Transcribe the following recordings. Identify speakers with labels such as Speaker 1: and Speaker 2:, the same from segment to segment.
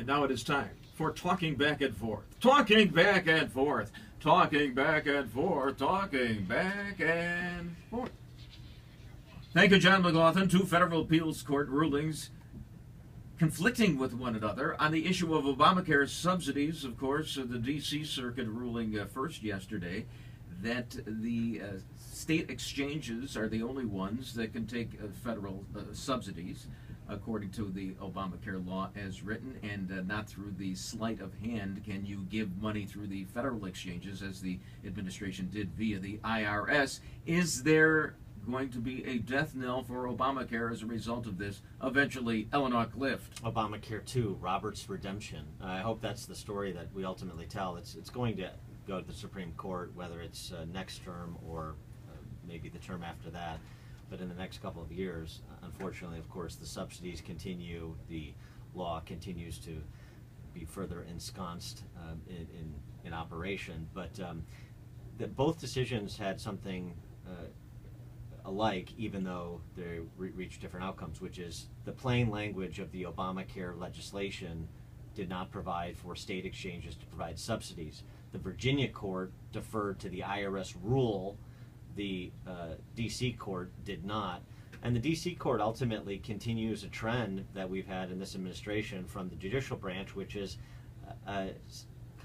Speaker 1: now it is time for Talking Back and Forth. Talking Back and Forth. Talking Back and Forth. Talking Back and Forth. Thank you, John McLaughlin. Two federal appeals court rulings conflicting with one another on the issue of Obamacare subsidies. Of course, the D.C. Circuit ruling first yesterday that the state exchanges are the only ones that can take federal subsidies, according to the Obamacare law as written, and not through the sleight of hand can you give money through the federal exchanges, as the administration did via the IRS. Is there going to be a death knell for Obamacare as a result of this? Eventually, Eleanor Clift.
Speaker 2: Obamacare 2, Robert's redemption. I hope that's the story that we ultimately tell. It's going to go to the Supreme Court, whether it's next term or maybe the term after that. But in the next couple of years, unfortunately, of course, the subsidies continue. The law continues to be further ensconced in operation. But both decisions had something alike, even though they reached different outcomes, which is the plain language of the Obamacare legislation did not provide for state exchanges to provide subsidies. The Virginia court deferred to the IRS rule. The D.C. court did not. And the D.C. court ultimately continues a trend that we've had in this administration from the judicial branch, which is kind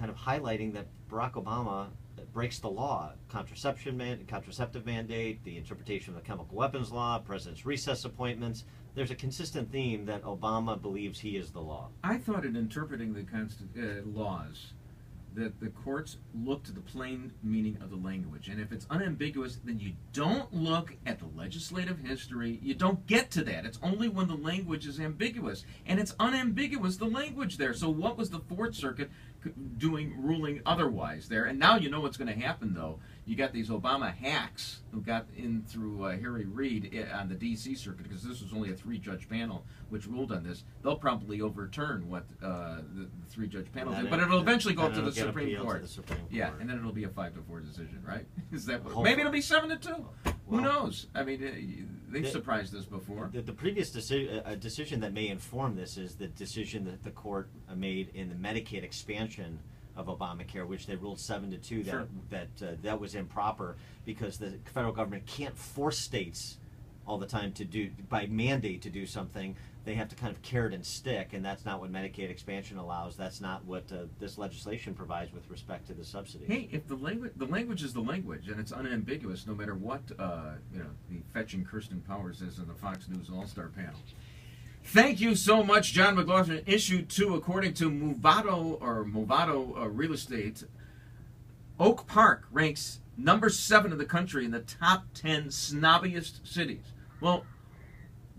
Speaker 2: of highlighting that Barack Obama breaks the law. Contraceptive mandate, the interpretation of the chemical weapons law, president's recess appointments. There's a consistent theme that Obama believes he is the law.
Speaker 1: I thought in interpreting the laws that the courts look to the plain meaning of the language. And if it's unambiguous, then you don't look at the legislative history. You don't get to that. It's only when the language is ambiguous. And it's unambiguous, the language there. So what was the Fourth Circuit ruling otherwise there? And now you know what's going to happen, though. You got these Obama hacks who got in through Harry Reid on the D.C. Circuit, because this was only a three-judge panel which ruled on this. They'll probably overturn what the three-judge panel did, but it'll eventually go up to the Supreme Court. Yeah, and then it'll be a 5-4 decision, right? Is that what, maybe it'll be 7-2? Who knows? I mean, they've surprised us before.
Speaker 2: The previous decision that may inform this is the decision that the court made in the Medicaid expansion of Obamacare, which they ruled 7-2
Speaker 1: Sure.
Speaker 2: that was improper, because the federal government can't force states all the time to do, by mandate, to do something. They have to kind of carrot and stick, and that's not what Medicaid expansion allows. That's not what this legislation provides with respect to the subsidies.
Speaker 1: Hey, if the language is the language, and it's unambiguous, no matter what the fetching Kirsten Powers is in the Fox News All-Star panel. Thank you so much, John McLaughlin. Issue 2, according to Movado Real Estate, Oak Park ranks number 7 in the country in the top 10 snobbiest cities. Well,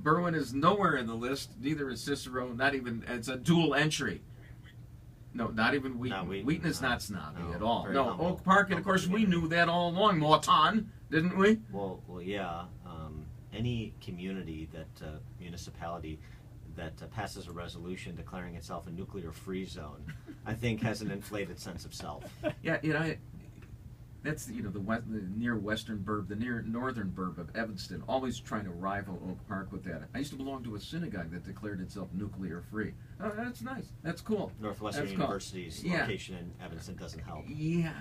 Speaker 1: Berwyn is nowhere in the list. Neither is Cicero. Not even. It's a dual entry. No, not even Wheaton. Wheaton is not snobby at all. No,
Speaker 2: humble,
Speaker 1: Oak Park, and of course we knew that all along. Morton, didn't we?
Speaker 2: Well, yeah. Any community municipality that passes a resolution declaring itself a nuclear-free zone, I think, has an inflated sense of self.
Speaker 1: Yeah, that's the near western burb, the near northern burb of Evanston, always trying to rival Oak Park with that. I used to belong to a synagogue that declared itself nuclear-free. Oh, that's nice. That's cool.
Speaker 2: Northwestern University's location in Evanston doesn't help.
Speaker 1: Yeah.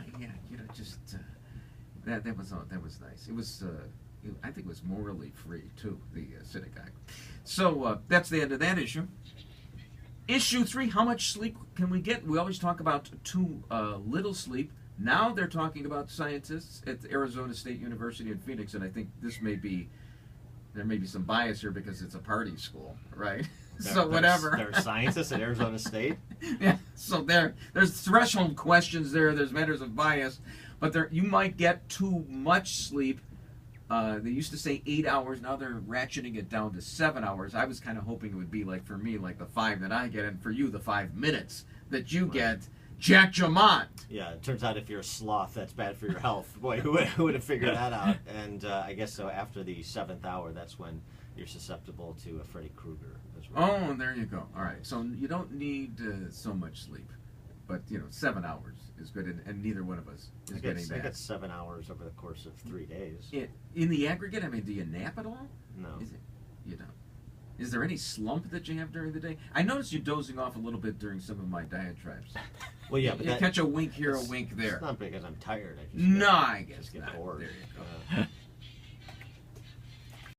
Speaker 1: That was nice. It was. I think it was morally free, too, the synagogue. So that's the end of that issue. Issue 3, how much sleep can we get? We always talk about too little sleep. Now they're talking about scientists at Arizona State University in Phoenix, and I think there may be some bias here because it's a party school, right? So whatever.
Speaker 2: There are scientists at Arizona State?
Speaker 1: Yeah, so there's threshold questions there. There's matters of bias. But you might get too much sleep. They used to say 8 hours. Now they're ratcheting it down to 7 hours. I was kind of hoping it would be like, for me, like the 5 that I get, and for you, the 5 minutes that you get. Jack Jamont.
Speaker 2: Yeah, it turns out if you're a sloth, that's bad for your health. Boy, who would have figured that out? And I guess so after the 7th hour, that's when you're susceptible to a Freddy Krueger as well.
Speaker 1: Oh, there you go. All right, so you don't need so much sleep. But, 7 hours is good, and neither one of us is getting that.
Speaker 2: I get 7 hours over the course of 3 days.
Speaker 1: In the aggregate, I mean, do you nap at all?
Speaker 2: No.
Speaker 1: Is it? You don't. Is there any slump that you have during the day? I noticed you dozing off a little bit during some of my diatribes.
Speaker 2: Well, yeah, but
Speaker 1: you catch a wink here, a wink there.
Speaker 2: It's not because I'm tired. I just
Speaker 1: No, I guess
Speaker 2: just get
Speaker 1: not.
Speaker 2: bored.
Speaker 1: There you go.